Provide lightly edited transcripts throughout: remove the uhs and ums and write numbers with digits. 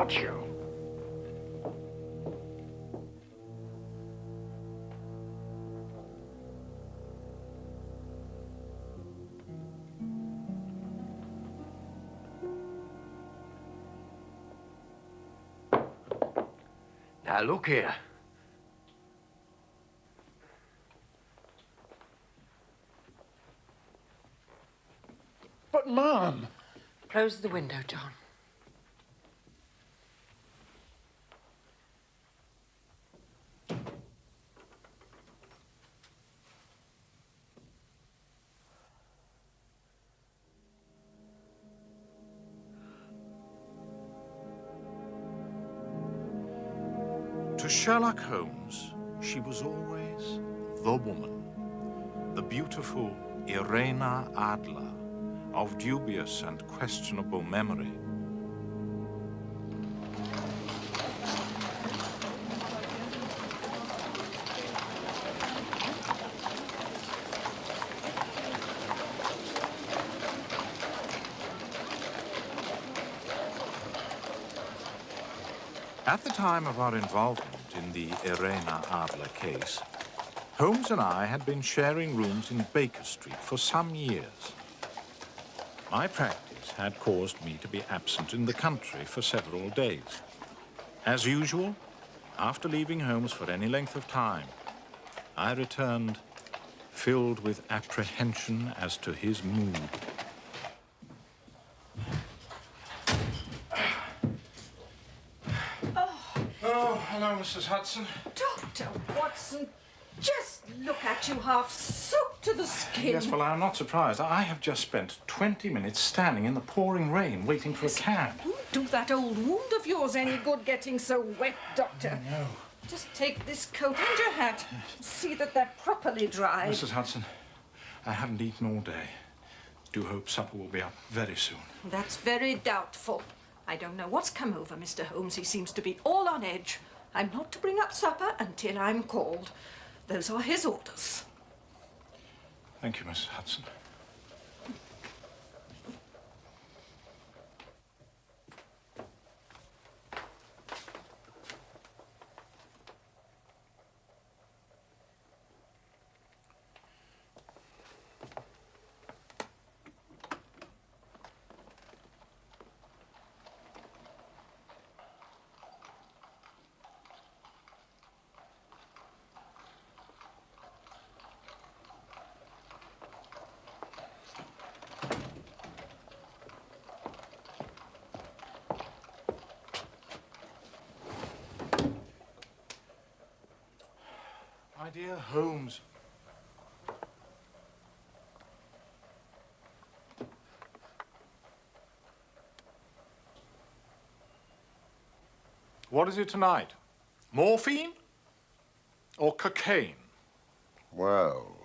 got you. Now, look here. But, Mom... Close the window, John. To Sherlock Holmes, she was always the woman, the beautiful Irena Adler, of dubious and questionable memory. At the time of our involvement in the Irena Adler case, Holmes and I had been sharing rooms in Baker Street for some years. My practice had caused me to be absent in the country for several days. As usual, after leaving Holmes for any length of time, I returned filled with apprehension as to his mood. Oh, hello, Mrs. Hudson. Dr. Watson, just look at you, half soaked to the skin. Yes, well, I'm not surprised. I have just spent 20 minutes standing in the pouring rain waiting for a cab. Won't do that old wound of yours any good getting so wet, Doctor. No. Just take this coat and your hat. See that they're properly dried. Mrs. Hudson, I haven't eaten all day. Do hope supper will be up very soon. That's very doubtful. I don't know what's come over Mr. Holmes. He seems to be all on edge. I'm not to bring up supper until I'm called. Those are his orders. Thank you, Mrs. Hudson. My dear Holmes. What is it tonight? Morphine or cocaine? Well,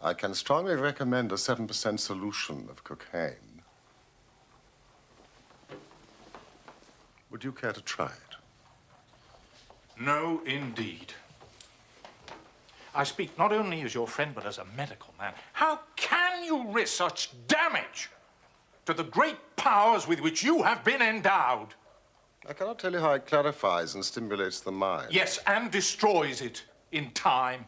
I can strongly recommend a 7% solution of cocaine. Would you care to try it? No, indeed. I speak not only as your friend, but as a medical man. How can you risk such damage to the great powers with which you have been endowed? I cannot tell you how it clarifies and stimulates the mind. Yes, and destroys it in time.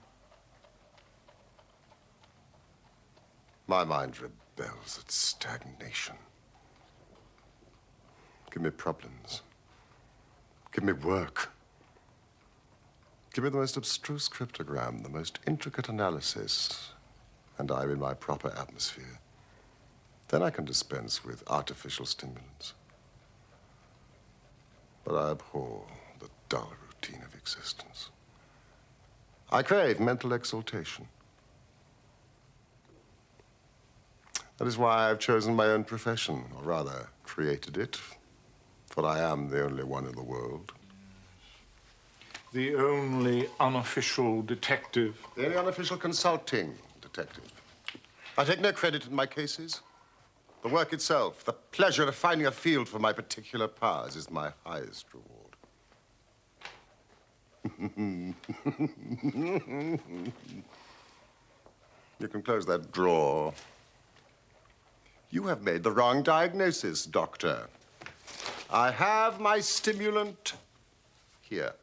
My mind rebels at stagnation. Give me problems. Give me work. Give me the most abstruse cryptogram, the most intricate analysis, and I'm in my proper atmosphere. Then I can dispense with artificial stimulants. But I abhor the dull routine of existence. I crave mental exaltation. That is why I've chosen my own profession, or rather, created it, for I am the only one in the world. The only unofficial detective. The only unofficial consulting detective. I take no credit in my cases. The work itself, the pleasure of finding a field for my particular powers is my highest reward. You can close that drawer. You have made the wrong diagnosis, Doctor. I have my stimulant here.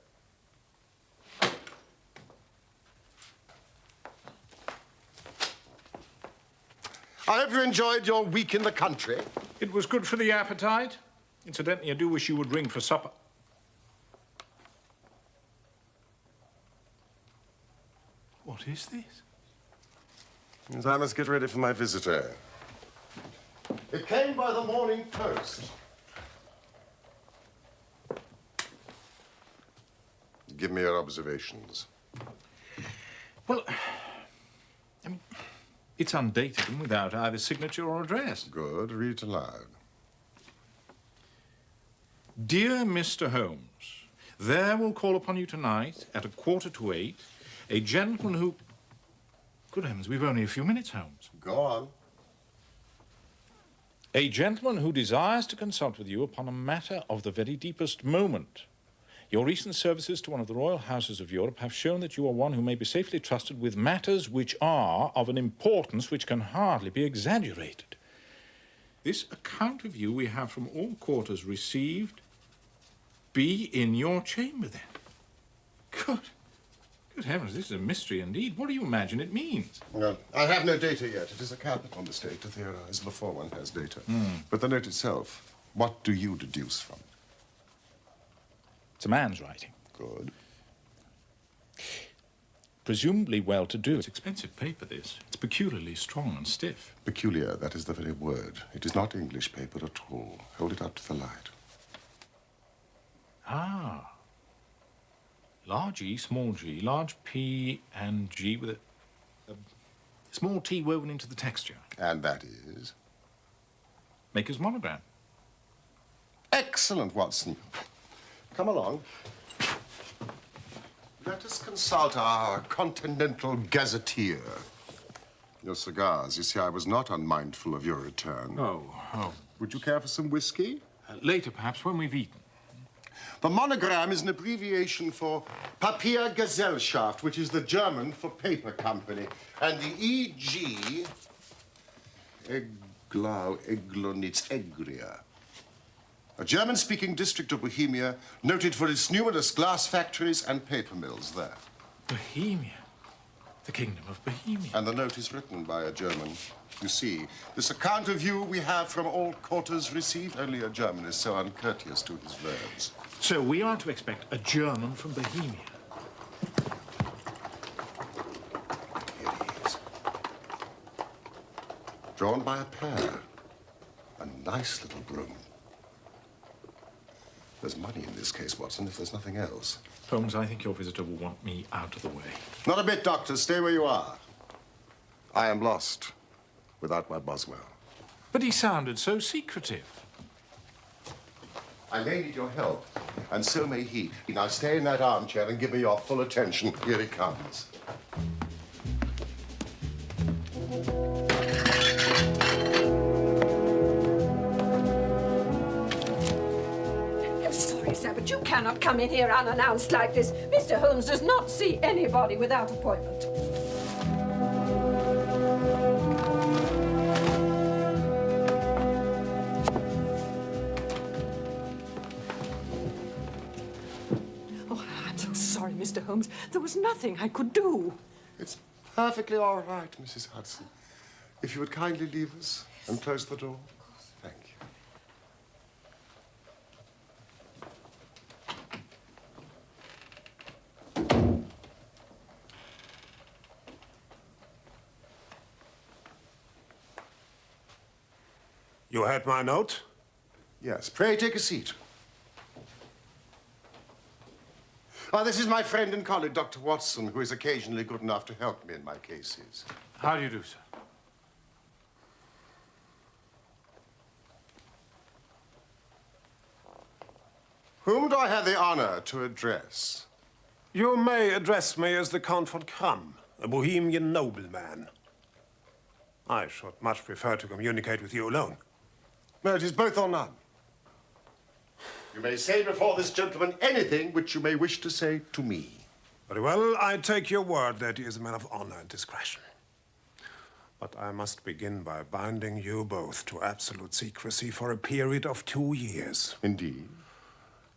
I hope you enjoyed your week in the country. It was good for the appetite. Incidentally, I do wish you would ring for supper. What is this? Yes, I must get ready for my visitor. It came by the morning post. Give me your observations. Well, I mean, it's undated and without either signature or address. Good. Read it aloud. Dear Mr. Holmes, there will call upon you tonight at 7:45 a gentleman who... Good heavens, we've only a few minutes, Holmes. Go on. A gentleman who desires to consult with you upon a matter of the very deepest moment. Your recent services to one of the royal houses of Europe have shown that you are one who may be safely trusted with matters which are of an importance which can hardly be exaggerated. This account of you we have from all quarters received. Be in your chamber, then. Good heavens, this is a mystery indeed. What do you imagine it means? Well, I have no data yet. It is a capital mistake to theorize before one has data. But the note itself, what do you deduce from it? It's a man's writing. Good. Presumably well-to-do. It's expensive paper, this. It's peculiarly strong and stiff. Peculiar, that is the very word. It is not English paper at all. Hold it up to the light. Ah. Large E, small g, large P and G with a small T woven into the texture. And that is? Maker's monogram. Excellent, Watson. Come along. Let us consult our continental gazetteer. Your cigars. You see, I was not unmindful of your return. Oh. Would you care for some whiskey? Later, perhaps, when we've eaten. The monogram is an abbreviation for Papiergesellschaft, which is the German for paper company. And the E.G. Eglonitz Egria. A German-speaking district of Bohemia, noted for its numerous glass factories and paper mills there. Bohemia. The kingdom of Bohemia. And the note is written by a German. You see, this account of you we have from all quarters received. Only a German is so uncourteous to his verbs. So we are to expect a German from Bohemia. Here he is. Drawn by a pair. A nice little broom. There's money in this case, Watson, if there's nothing else. Holmes, I think your visitor will want me out of the way. Not a bit, Doctor. Stay where you are. I am lost without my Boswell. But he sounded so secretive. I may need your help, and so may he. Now stay in that armchair and give me your full attention. Here he comes. I'm sorry, sir, but you cannot come in here unannounced like this. Mr. Holmes does not see anybody without appointment. Mr. Holmes, there was nothing I could do. It's perfectly all right, Mrs. Hudson. If you would kindly leave us and close the door. Thank you. You had my note? Yes, pray take a seat. This is my friend and colleague, Dr. Watson, who is occasionally good enough to help me in my cases. How do you do, sir? Whom do I have the honor to address? You may address me as the Count von Kramm, a Bohemian nobleman. I should much prefer to communicate with you alone. No, it is both or none. You may say before this gentleman anything which you may wish to say to me. Very well, I take your word that he is a man of honor and discretion. But I must begin by binding you both to absolute secrecy for a period of 2 years. Indeed.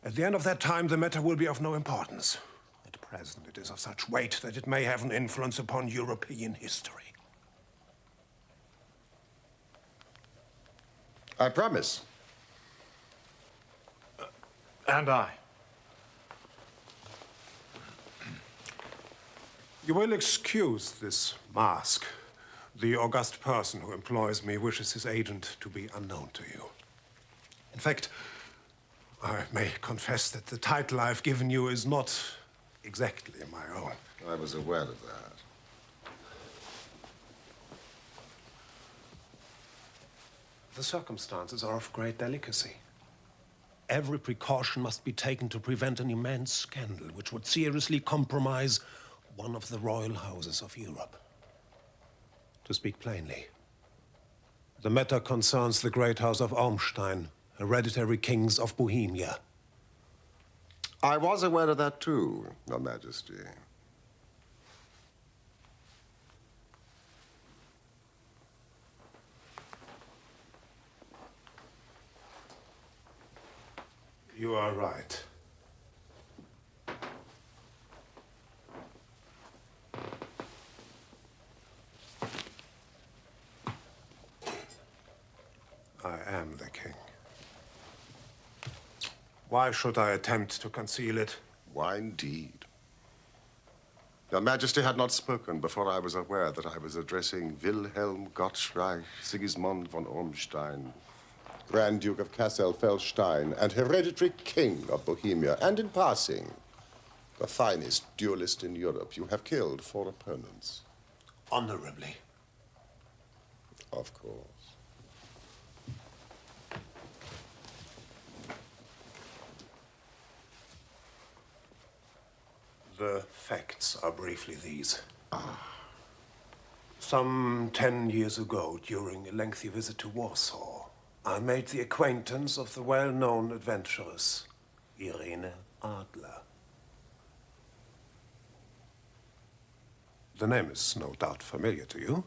At the end of that time, the matter will be of no importance. At present, it is of such weight that it may have an influence upon European history. I promise. And I. You will excuse this mask. The august person who employs me wishes his agent to be unknown to you. In fact, I may confess that the title I've given you is not exactly my own. I was aware of that. The circumstances are of great delicacy. Every precaution must be taken to prevent an immense scandal which would seriously compromise one of the royal houses of Europe. To speak plainly, the matter concerns the great house of Ormstein, hereditary kings of Bohemia. I was aware of that too, Your Majesty. You are right. I am the king. Why should I attempt to conceal it? Why, indeed? Your Majesty had not spoken before I was aware that I was addressing Wilhelm Gottschalk Sigismund von Ormstein, Grand Duke of Kassel-Felstein and hereditary king of Bohemia. And in passing, the finest duelist in Europe. You have killed 4 opponents. Honorably. Of course. The facts are briefly these. Some 10 years ago, during a lengthy visit to Warsaw, I made the acquaintance of the well-known adventuress, Irene Adler. The name is no doubt familiar to you.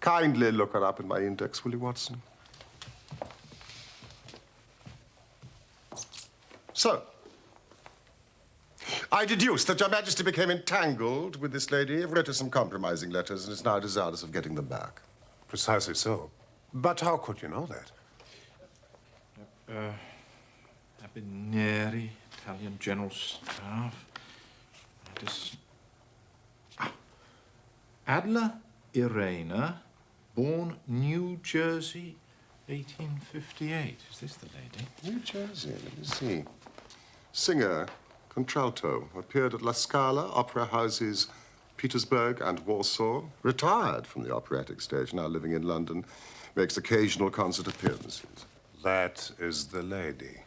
Kindly look her up in my index, will you, Watson? So, I deduce that Your Majesty became entangled with this lady, wrote her some compromising letters, and is now desirous of getting them back. Precisely so. But how could you know that? Abineri, Italian General Staff. Adler Irena, born New Jersey, 1858. Is this the lady? New Jersey, let me see. Singer, contralto, appeared at La Scala, opera houses Petersburg and Warsaw. Retired from the operatic stage, now living in London. Makes occasional concert appearances. That is the lady.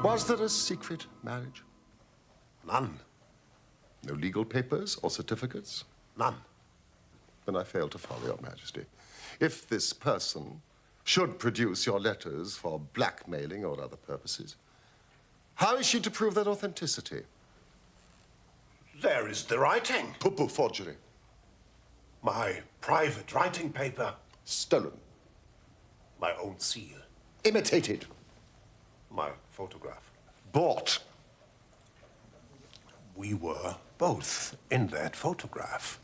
Was there a secret marriage? None. No legal papers or certificates? None. Then I fail to follow, Your Majesty. If this person should produce your letters for blackmailing or other purposes, how is she to prove their authenticity? There is the writing. Poo-poo forgery. My private writing paper. Stolen. My own seal. Imitated. My photograph. Bought. We were both in that photograph.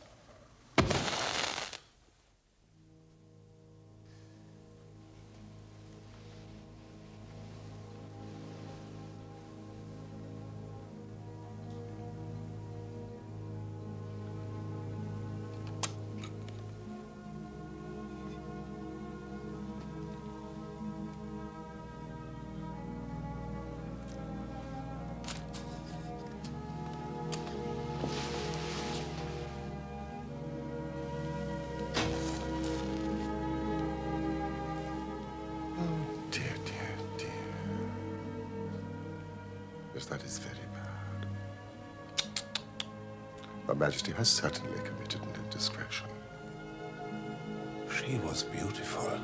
Yes, that is very bad. Her Majesty has certainly committed an indiscretion. She was beautiful,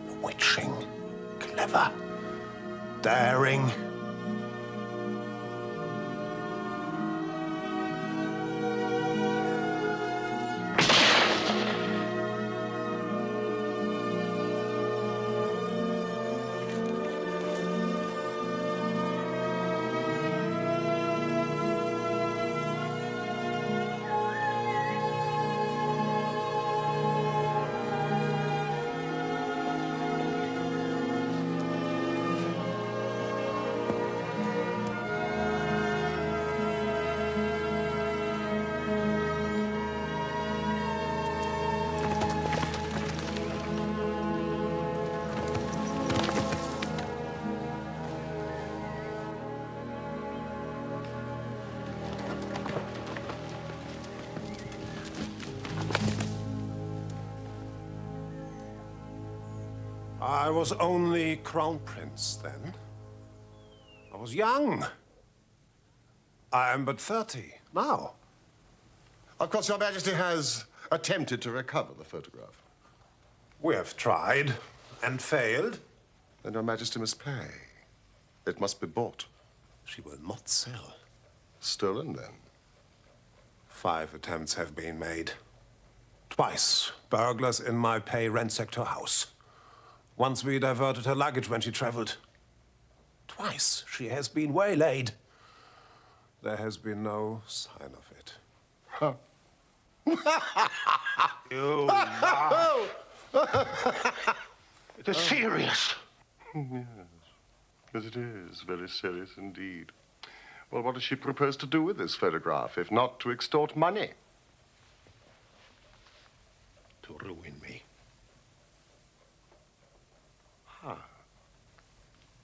bewitching, clever, daring. I was only crown prince then. I was young. I am but 30 now. Of course, Your Majesty has attempted to recover the photograph. We have tried and failed. Then Your Majesty must pay. It must be bought. She will not sell. Stolen, then? 5 attempts have been made. Twice, burglars in my pay ransacked her house. Once we diverted her luggage when she traveled. Twice she has been waylaid. There has been no sign of it. Huh. You laugh. It is serious. Yes. Yes, it is very serious indeed. Well, what does she propose to do with this photograph, if not to extort money? To ruin me. Huh.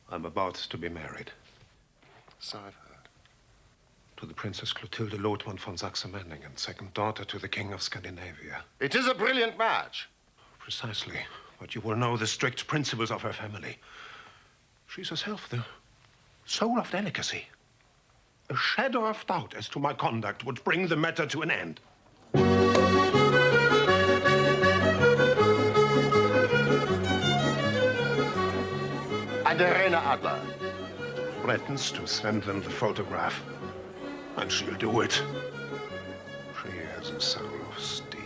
I'm about to be married. So I've heard. To the Princess Clotilde Lothman von Saxe-Meiningen, second daughter to the King of Scandinavia. It is a brilliant match. Precisely. But you will know the strict principles of her family. She's herself the soul of delicacy. A shadow of doubt as to my conduct would bring the matter to an end. And Irena Adler Threatens to send them the photograph. And she'll do it. She has a soul of steel.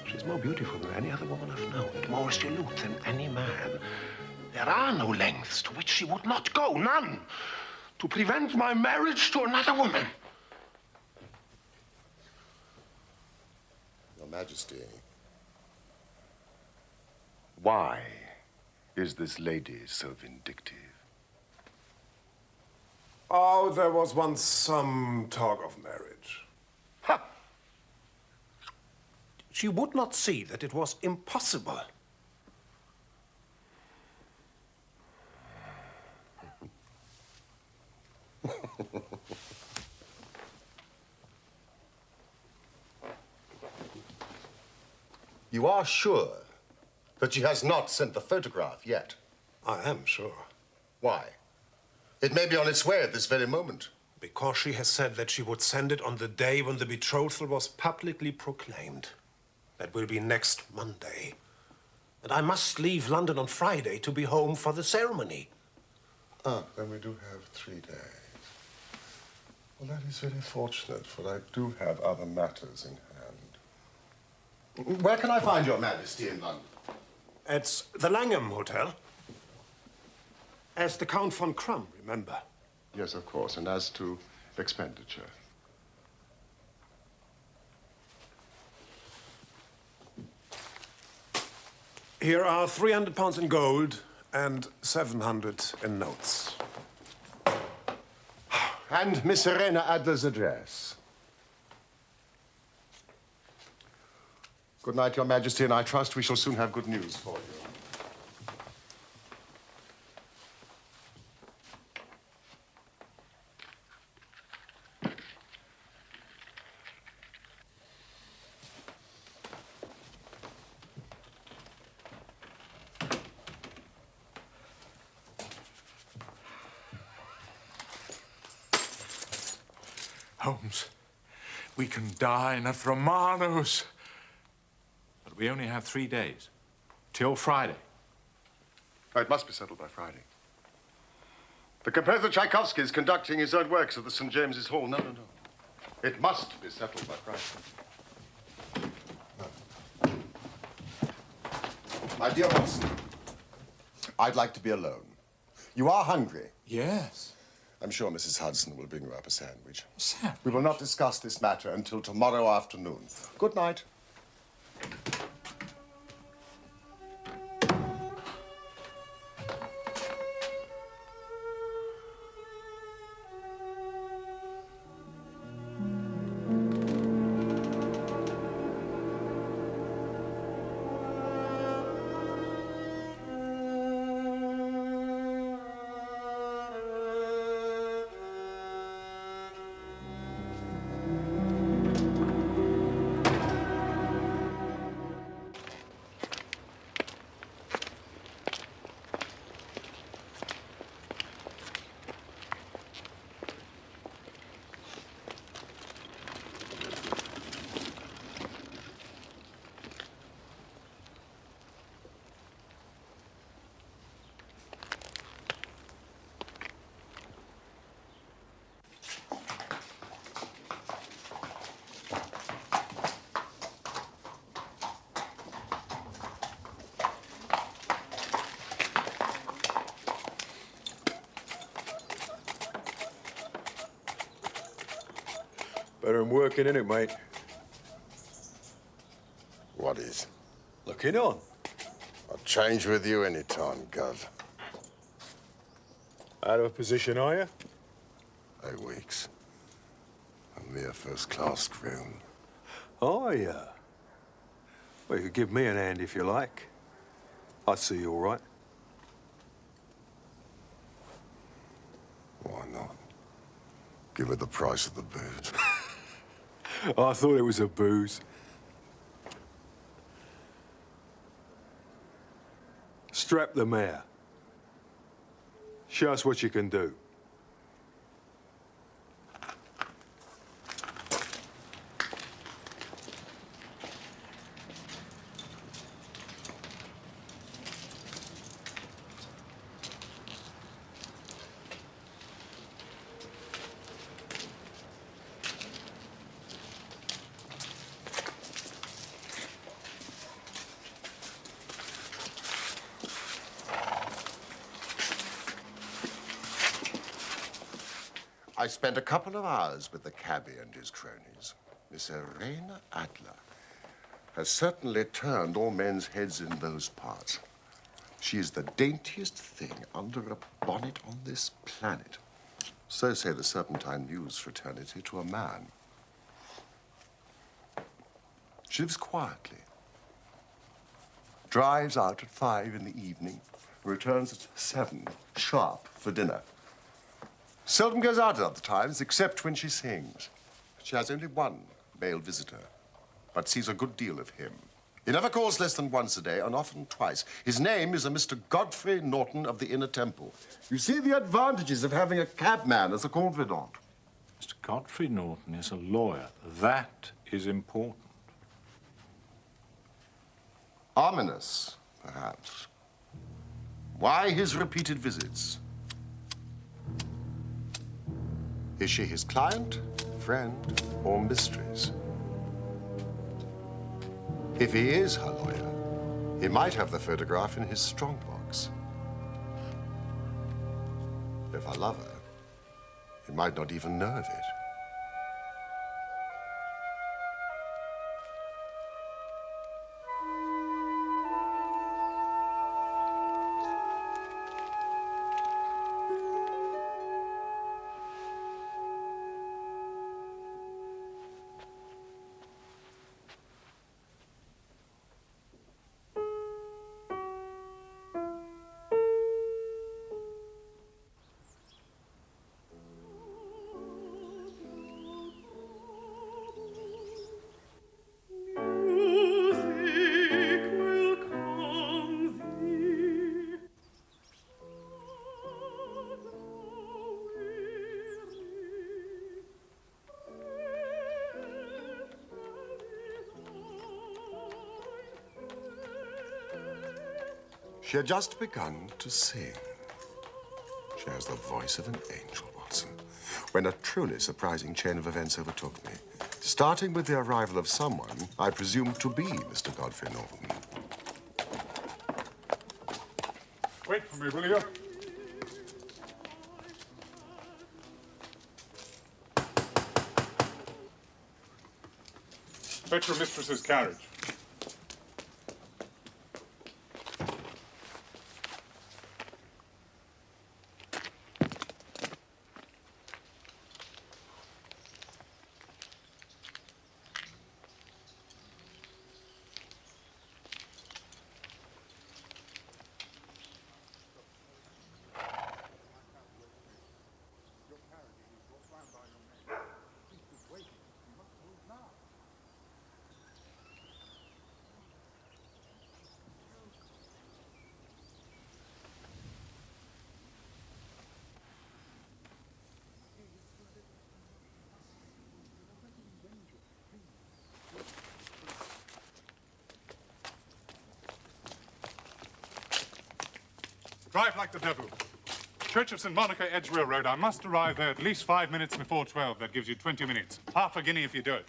She's more beautiful than any other woman I've known, and more resolute than any man. There are no lengths to which she would not go, none, to prevent my marriage to another woman. Your Majesty, why is this lady so vindictive? Oh, there was once some talk of marriage. Ha! She would not see that it was impossible. You are sure that she has not sent the photograph yet? I am sure. Why? It may be on its way at this very moment. Because she has said that she would send it on the day when the betrothal was publicly proclaimed. That will be next Monday. And I must leave London on Friday to be home for the ceremony. Ah, then we do have 3 days. Well, that is very fortunate, for I do have other matters in hand. Where can I find Your Majesty in London? It's the Langham Hotel. As the Count von Krumm, remember? Yes, of course. And as to expenditure? Here are 300 pounds in gold and 700 in notes. And Miss Irena Adler's address. Good night, Your Majesty, and I trust we shall soon have good news for you. Holmes, we can dine at Romano's. But we only have 3 days, till Friday. Oh, it must be settled by Friday. The composer Tchaikovsky is conducting his own works at the St. James's Hall. No. It must be settled by Friday. My dear Watson, I'd like to be alone. You are hungry. Yes. I'm sure Mrs. Hudson will bring you up a sandwich. Sandwich? We will not discuss this matter until tomorrow afternoon. Good night. Better than working, innit, mate? What is? Looking on. I'll change with you any time, Gov. Out of a position, are you? 8 weeks. A mere first-class groom. Are you? Well, you could give me an hand if you like. I'd see you all right. Why not? Give her the price of the booze. I thought it was a booze. Strap the mare. Show us what you can do. I spent a couple of hours with the cabbie and his cronies. Miss Irene Adler has certainly turned all men's heads in those parts. She is the daintiest thing under a bonnet on this planet. So say the Serpentine News fraternity to a man. She lives quietly, drives out at 5 in the evening, returns at 7 sharp for dinner. Seldom goes out at other times, except when she sings. She has only one male visitor, but sees a good deal of him. He never calls less than once a day, and often twice. His name is a Mr. Godfrey Norton of the Inner Temple. You see the advantages of having a cabman as a confidant. Mr. Godfrey Norton is a lawyer. That is important. Ominous, perhaps. Why his repeated visits? Is she his client, friend, or mistress? If he is her lawyer, he might have the photograph in his strongbox. If I love her, he might not even know of it. She had just begun to sing. She has the voice of an angel, Watson, when a truly surprising chain of events overtook me, starting with the arrival of someone I presumed to be Mr. Godfrey Norton. Wait for me, will you? Fetch your mistress's carriage. Drive like the devil. Church of St. Monica, Edge Railroad. I must arrive there at least 5 minutes before 12. That gives you 20 minutes. Half a guinea if you do it.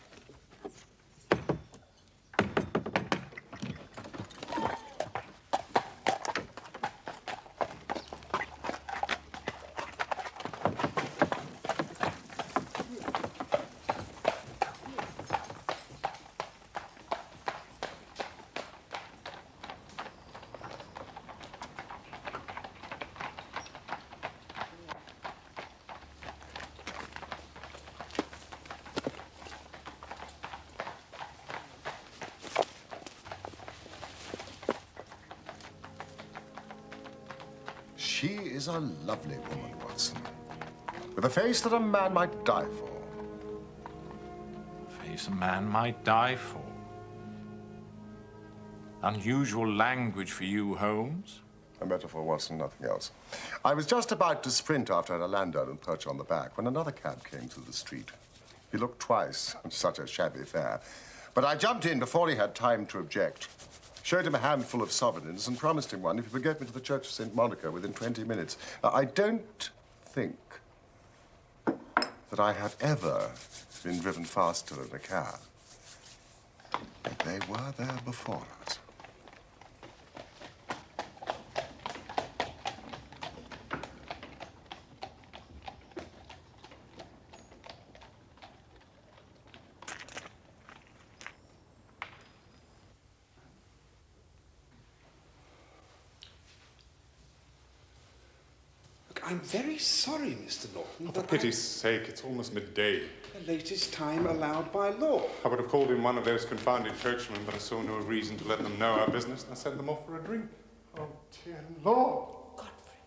She is a lovely woman, Watson, with a face that a man might die for. Face a man might die for. Unusual language for you, Holmes. A metaphor, Watson, nothing else. I was just about to sprint after a landowner and perch on the back when another cab came through the street. He looked twice, such a shabby fare. But I jumped in before he had time to object. Showed him a handful of sovereigns and promised him one if he would get me to the Church of St. Monica within 20 minutes. Now, I don't think that I have ever been driven faster in a cab. But they were there before us. I'm very sorry, Mr. Norton. For pity's sake, it's almost midday. The latest time allowed by law. I would have called in one of those confounded churchmen, but I saw no reason to let them know our business, and I sent them off for a drink. Oh, dear Lord. Godfrey.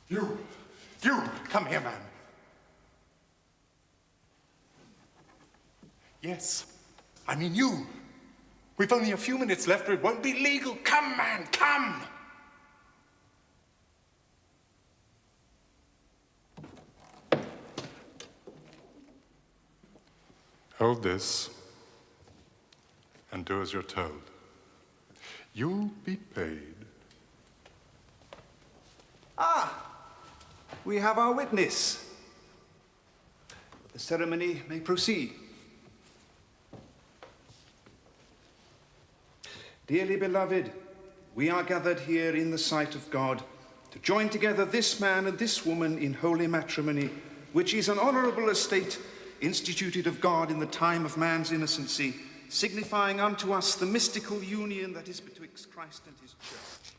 You, come here, man. Yes, I mean you. We've only a few minutes left or it won't be legal. Come, man, come! Hold this and do as you're told. You'll be paid. Ah, we have our witness. The ceremony may proceed. Dearly beloved, we are gathered here in the sight of God to join together this man and this woman in holy matrimony, which is an honorable estate instituted of God in the time of man's innocency, signifying unto us the mystical union that is betwixt Christ and his church.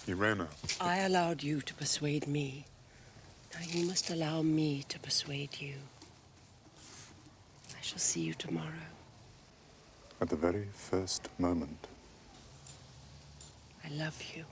Irena. I allowed you to persuade me. Now you must allow me to persuade you. I shall see you tomorrow. At the very first moment. I love you.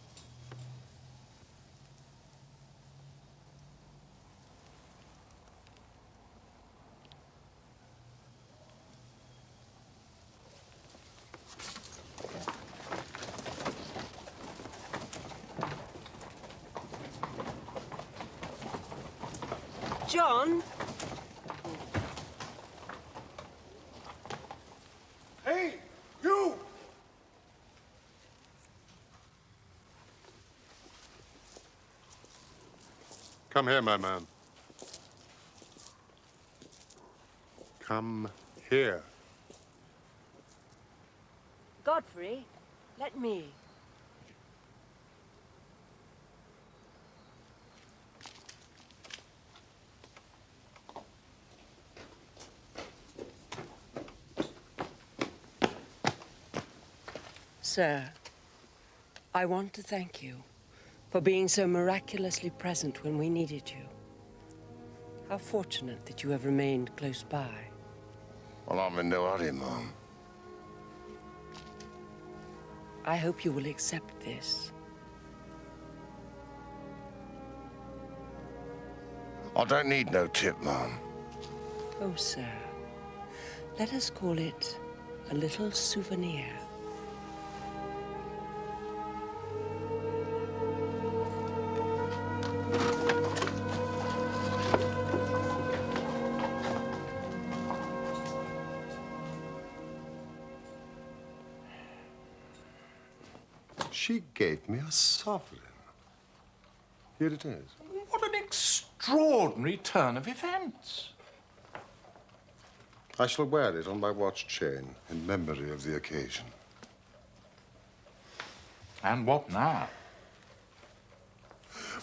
John? Hey, you! Come here, my man. Come here. Godfrey, let me. Sir, I want to thank you for being so miraculously present when we needed you. How fortunate that you have remained close by. Well, I'm in no hurry, Mom. I hope you will accept this. I don't need no tip, Mom. Oh, sir, let us call it a little souvenir. She gave me a sovereign. Here it is. What an extraordinary turn of events. I shall wear it on my watch chain in memory of the occasion. And what now?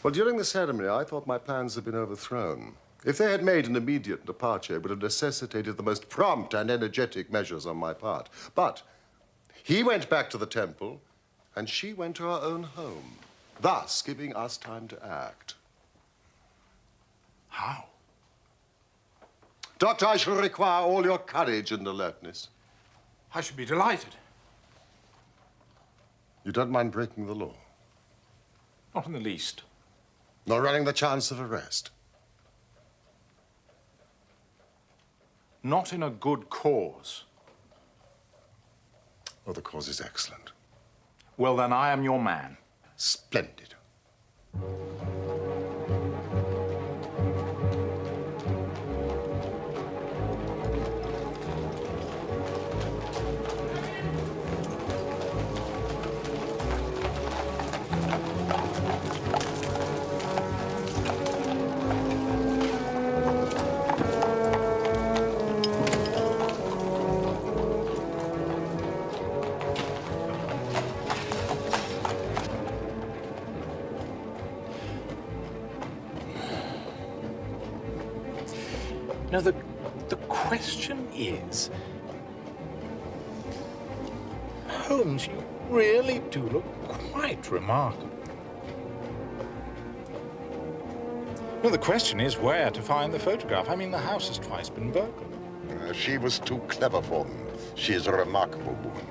Well, during the ceremony, I thought my plans had been overthrown. If they had made an immediate departure, it would have necessitated the most prompt and energetic measures on my part. But he went back to the temple, and she went to her own home, thus giving us time to act. How? Doctor, I shall require all your courage and alertness. I should be delighted. You don't mind breaking the law? Not in the least. Nor running the chance of arrest? Not in a good cause. Oh, the cause is excellent. Well, then I am your man. Splendid. Now, the question is, Holmes, you really do look quite remarkable. No, the question is where to find the photograph. I mean, the house has twice been burgled. She was too clever for them. She is a remarkable woman.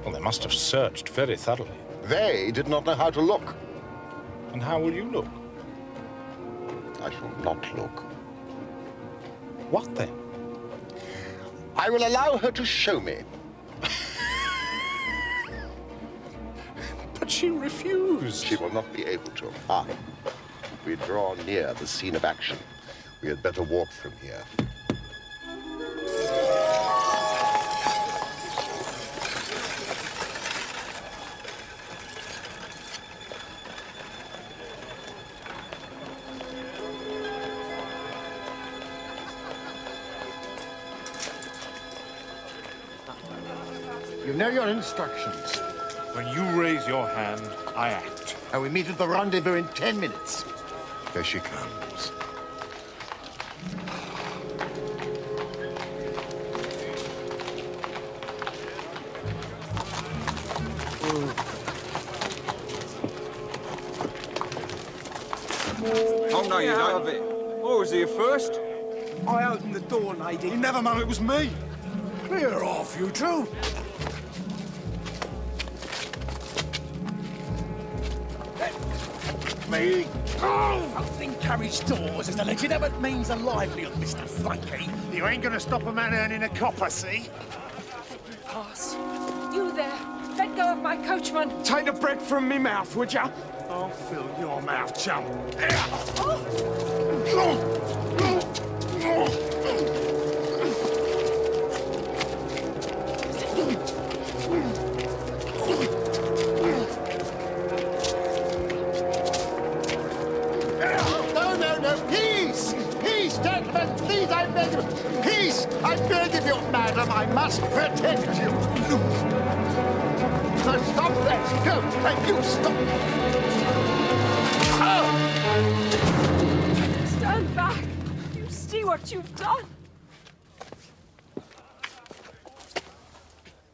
Well, they must have searched very thoroughly. They did not know how to look. And how will you look? I shall not look. What then? I will allow her to show me. But she refused. She will not be able to. Ah, we draw near the scene of action. We had better walk from here. You know your instructions. When you raise your hand, I act. And we meet at the rendezvous in 10 minutes. There she comes. Oh, no, you don't have it. Oh, was he first? I opened the door, lady. You never know it was me. Clear off, you two. Me? Oh! Opening carriage doors is a legitimate means of livelihood, Mr. Flunky. You ain't gonna stop a man earning a copper, see? Pass. You there. Let go of my coachman. Take the bread from me mouth, would ya? I'll fill your mouth, chum. Oh. gentlemen, please, I beg you. Peace, I beg of you, madam. I must protect you. So stop that. Go, and you stop. Oh! Stand back. You see what you've done.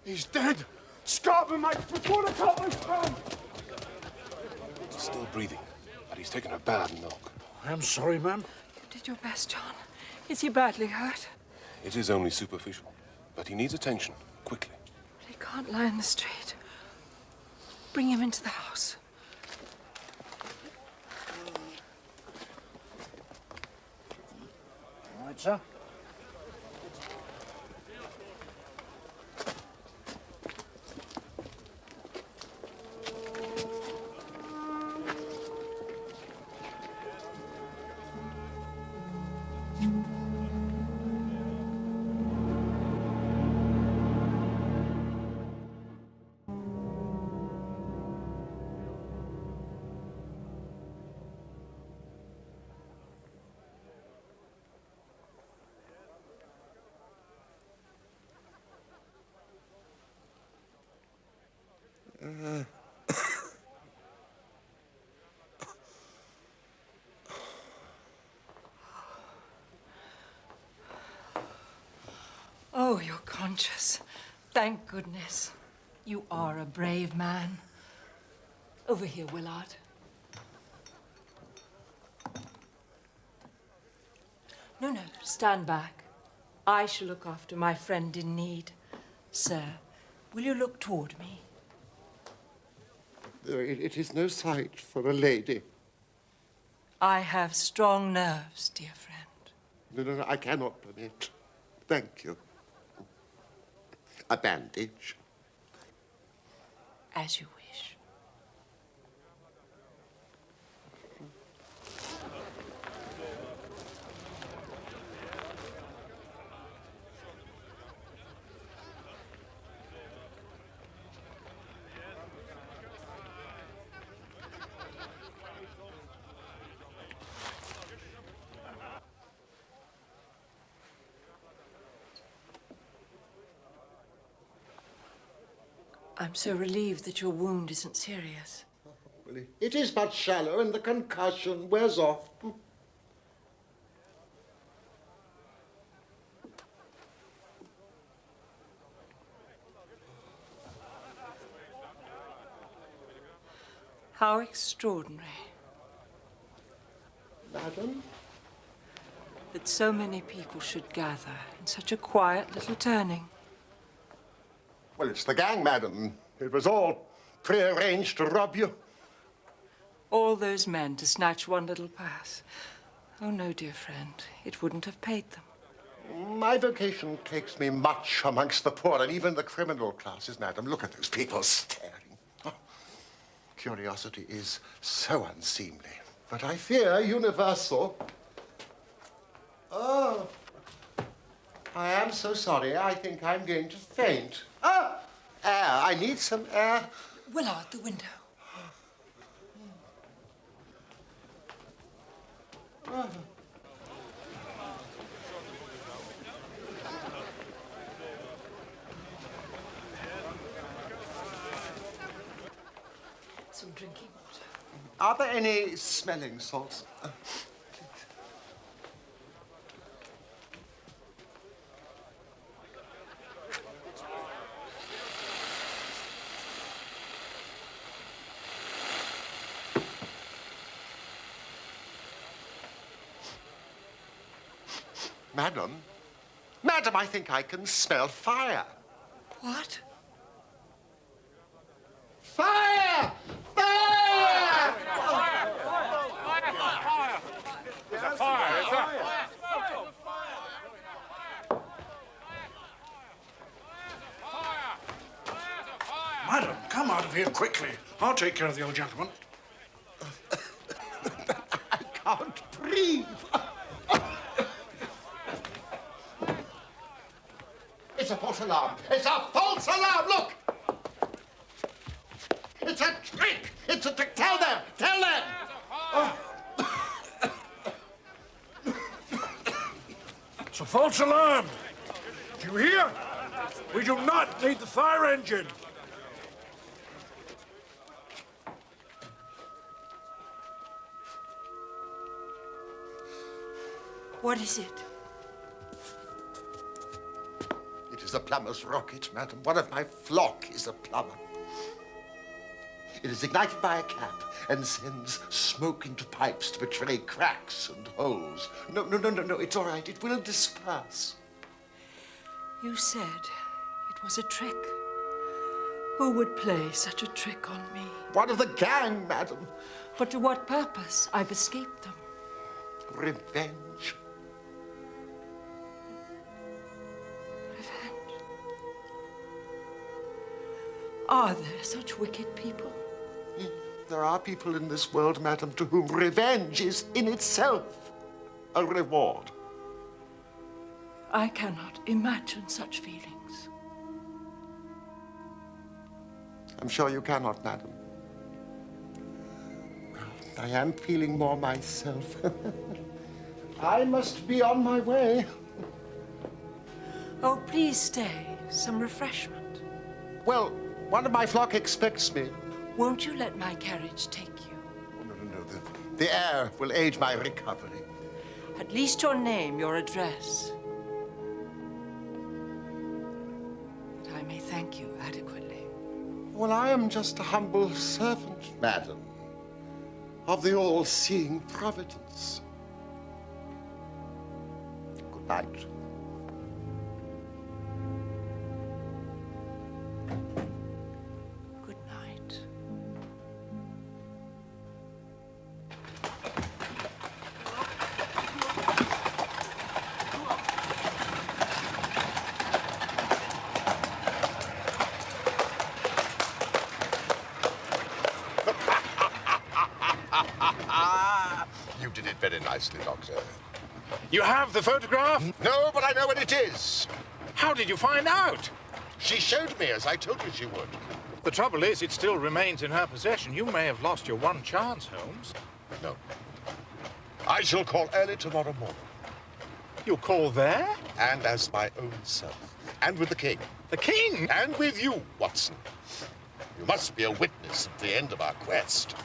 He's dead. Scarper, my before the cover's come. He's still breathing, but he's taken a bad knock. I'm sorry, ma'am. You did your best, John. Is he badly hurt? It is only superficial, but he needs attention, quickly. But he can't lie in the street. Bring him into the house. All right, sir. Oh, you're conscious. Thank goodness. You are a brave man. Over here, Willard. No, stand back. I shall look after my friend in need. Sir, will you look toward me? It is no sight for a lady. I have strong nerves, dear friend. No, I cannot permit. Thank you. A bandage. As you wish. I'm so relieved that your wound isn't serious. Well, it is but shallow, and the concussion wears off. How extraordinary. Madam? That so many people should gather in such a quiet little turning. Well, it's the gang, madam. It was all prearranged to rob you. All those men to snatch one little purse. Oh, no, dear friend. It wouldn't have paid them. My vocation takes me much amongst the poor and even the criminal classes, madam. Look at those people staring. Oh, curiosity is so unseemly, but I fear universal. Oh, I am so sorry. I think I'm going to faint. Ah, air. I need some air. Willard, the window. Oh. Some drinking water. Are there any smelling salts? Madam? Madam, I think I can smell fire. What? Fire! Fire! There's a fire! Madam, come out of here quickly. I'll take care of the old gentleman. I can't breathe. It's a false alarm. It's a false alarm. Look. It's a trick. It's a trick. Tell them. Tell them. Oh. It's a false alarm. Do you hear? We do not need the fire engine. What is it? It is a plumber's rocket, madam. One of my flock is a plumber. It is ignited by a cap and sends smoke into pipes to betray cracks and holes. No, it's all right. It will disperse. You said it was a trick. Who would play such a trick on me? One of the gang, madam. But to what purpose? I've escaped them. Revenge. Are there such wicked people? There are people in this world, madam, to whom revenge is in itself a reward. I cannot imagine such feelings. I'm sure you cannot, madam. I am feeling more myself. I must be on my way. Oh, please stay. Some refreshment. Well, one of my flock expects me. Won't you let my carriage take you? Oh, no. The air will aid my recovery. At least your name, your address. That I may thank you adequately. Well, I am just a humble servant, madam, of the all-seeing Providence. Good night. Good night. You did it very nicely, Doctor. You have the photograph? No, but I know what it is. How did you find out? She showed me, as I told you she would. The trouble is, it still remains in her possession. You may have lost your one chance, Holmes. No. I shall call early tomorrow morning. You'll call there? And as my own self. And with the king. The king? And with you, Watson. You must be a witness at the end of our quest.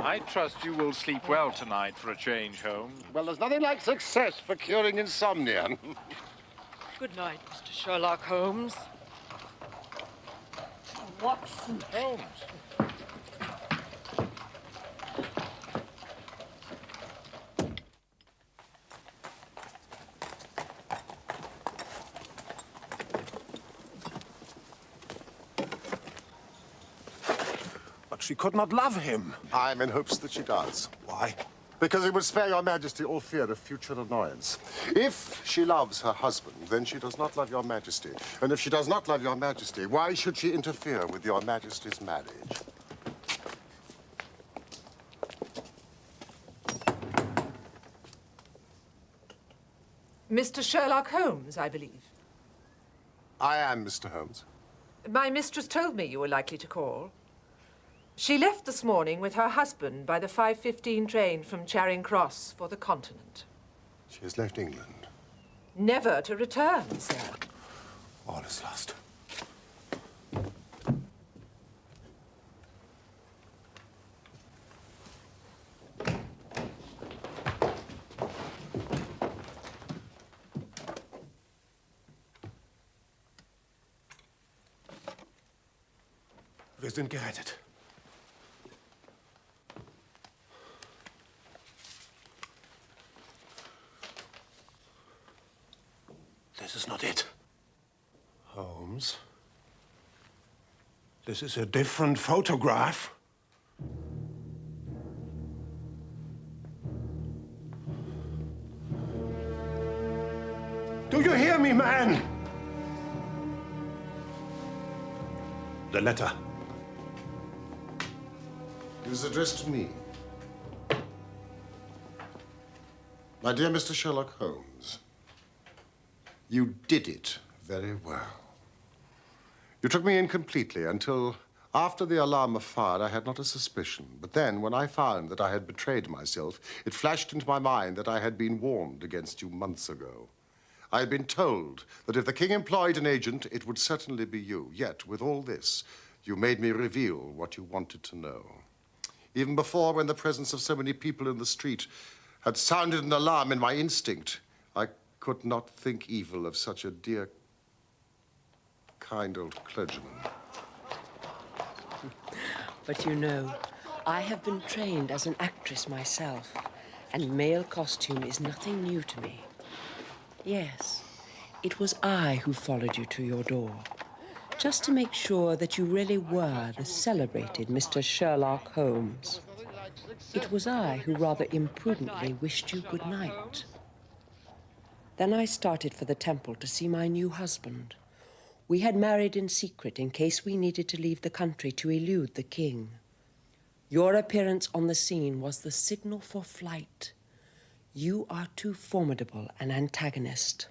I trust you will sleep well tonight for a change, Holmes. Well, there's nothing like success for curing insomnia. Good night, Mr. Sherlock Holmes. Watson. Holmes. But she could not love him. I'm in hopes that she does. Why? Because it would spare your majesty all fear of future annoyance. If she loves her husband, then she does not love your majesty. And if she does not love your majesty, why should she interfere with your majesty's marriage? Mr. Sherlock Holmes, I believe. I am Mr. Holmes. My mistress told me you were likely to call. She left this morning with her husband by the 5:15 train from Charing Cross for the continent. She has left England. Never to return, sir. All is lost. Wir sind gerettet. This is not it. Holmes, this is a different photograph. Do you hear me, man? The letter. It is addressed to me. My dear Mr. Sherlock Holmes, you did it very well. You took me in completely until after the alarm was fired, I had not a suspicion. But then, when I found that I had betrayed myself, it flashed into my mind that I had been warned against you months ago. I had been told that if the king employed an agent, it would certainly be you. Yet, with all this, you made me reveal what you wanted to know. Even before, when the presence of so many people in the street had sounded an alarm in my instinct, I could not think evil of such a dear, kind old clergyman. But you know, I have been trained as an actress myself, and male costume is nothing new to me. Yes, it was I who followed you to your door, just to make sure that you really were the celebrated Mr. Sherlock Holmes. It was I who rather imprudently wished you good night. Then I started for the temple to see my new husband. We had married in secret in case we needed to leave the country to elude the king. Your appearance on the scene was the signal for flight. You are too formidable an antagonist.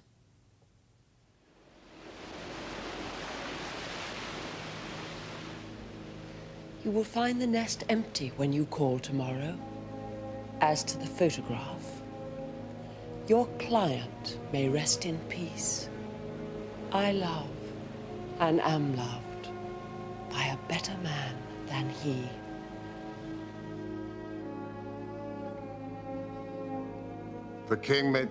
You will find the nest empty when you call tomorrow. As to the photograph, your client may rest in peace. I love and am loved by a better man than he. The king may...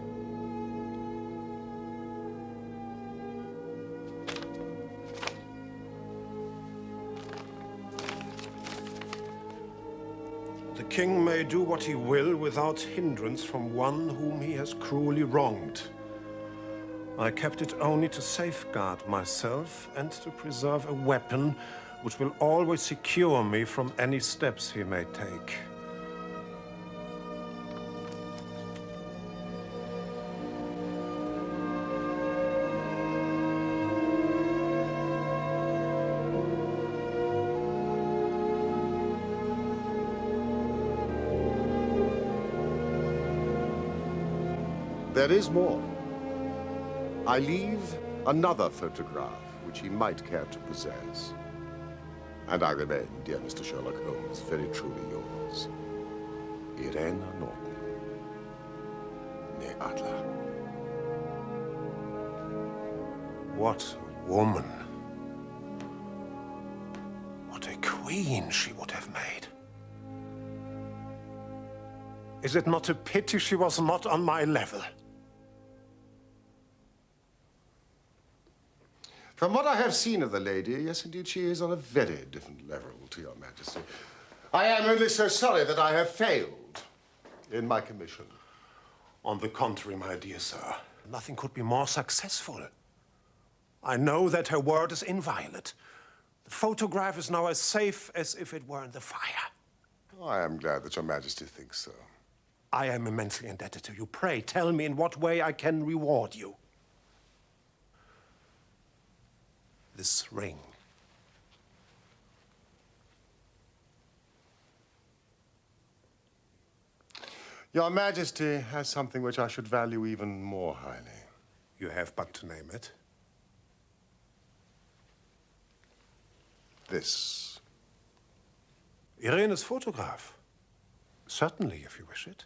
The king may do what he will without hindrance from one whom he has cruelly wronged. I kept it only to safeguard myself and to preserve a weapon which will always secure me from any steps he may take. There is more. I leave another photograph which he might care to possess. And I remain, dear Mr. Sherlock Holmes, very truly yours, Irena Norton, née Adler. What a woman. What a queen she would have made. Is it not a pity she was not on my level? From what I have seen of the lady, yes, indeed, she is on a very different level to your Majesty. I am only so sorry that I have failed in my commission. On the contrary, my dear sir, nothing could be more successful. I know that her word is inviolate. The photograph is now as safe as if it were in the fire. I am glad that your Majesty thinks so. I am immensely indebted to you. Pray, tell me in what way I can reward you. This ring. Your Majesty has something which I should value even more highly. You have but to name it. This. Irene's photograph. Certainly, if you wish it.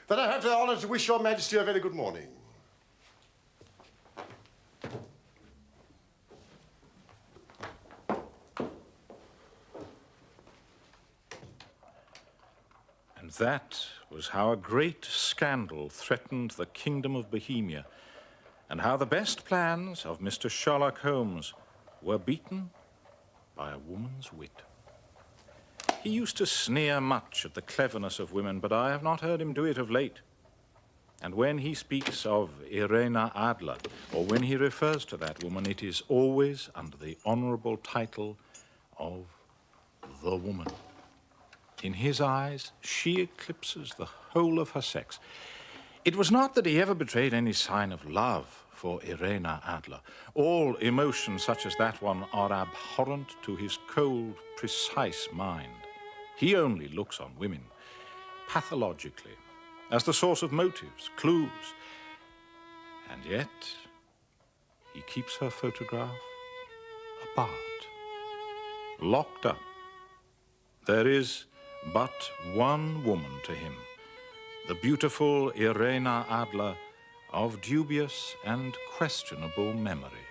Then I have the honor to wish your Majesty a very good morning. And that was how a great scandal threatened the kingdom of Bohemia, and how the best plans of Mr. Sherlock Holmes were beaten by a woman's wit. He used to sneer much at the cleverness of women, but I have not heard him do it of late. And when he speaks of Irena Adler, or when he refers to that woman, it is always under the honorable title of the woman. In his eyes, she eclipses the whole of her sex. It was not that he ever betrayed any sign of love for Irena Adler. All emotions such as that one are abhorrent to his cold, precise mind. He only looks on women pathologically, as the source of motives, clues. And yet, he keeps her photograph apart, locked up. There is but one woman to him, the beautiful Irena Adler of dubious and questionable memory.